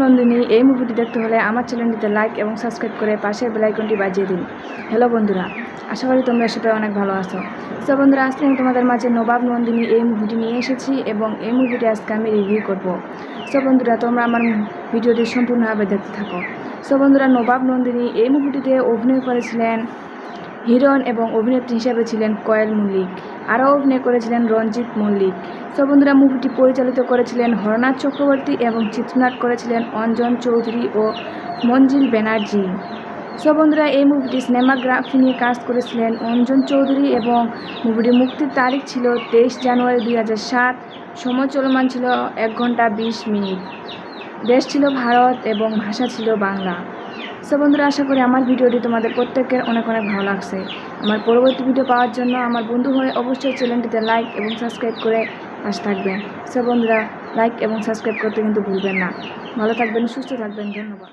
নন্দিনী এই মুভিটি দেখতে হলে আমার চ্যানেলটিতে লাইক এবং সাবস্ক্রাইব করে পাশের বেল আইকনটি বাজিয়ে দিন। হ্যালো বন্ধুরা, আশা করি তোমরা সবাই অনেক ভালো আছো। তো বন্ধুরা, আজকে আমি তোমাদের মাঝে নবাব নন্দিনী এই মুভিটি নিয়ে এসেছি এবং এই মুভিটি আজকে আমি রিভিউ করব। সো বন্ধুরা, তোমরা আমার ভিডিওটি সম্পূর্ণভাবে দেখতে থাকো। সো বন্ধুরা, নবাব নন্দিনী এই মুভিটিতে অভিনয় করেছিলেন হিরোইন এবং অভিনেত্রী হিসেবে ছিলেন কোয়েল মল্লিক, আরও অভিনয় করেছিলেন রঞ্জিত মল্লিক। সো বন্ধুরা, মুভিটি পরিচালিত করেছিলেন হরনাথ চক্রবর্তী এবং চিত্রনাট করেছিলেন অঞ্জন চৌধুরী ও মঞ্জিল ব্যানার্জি। সো বন্ধুরা, এই মুভিটি সিনেমাগ্রাফি নিয়ে কাজ করেছিলেন অঞ্জন চৌধুরী এবং মুভিটির মুক্তির তারিখ ছিল 23 জানুয়ারি 2007। সময় চলমান ছিল 1 ঘন্টা 20 মিনিট। দেশ ছিল ভারত এবং ভাষা ছিল বাংলা। সো বন্ধুরা, আশা করি আমার ভিডিওটি তোমাদের প্রত্যেকের অনেক ভালো লাগছে। আমার পরবর্তী ভিডিও পাওয়ার জন্য আমার বন্ধু হয়ে অবশ্যই চ্যানেলটিতে লাইক এবং সাবস্ক্রাইব করে পাশে থাকবেন। সো বন্ধুরা, লাইক এবং সাবস্ক্রাইব করতে কিন্তু ভুলবেন না। ভালো থাকবেন, সুস্থ থাকবেন। ধন্যবাদ।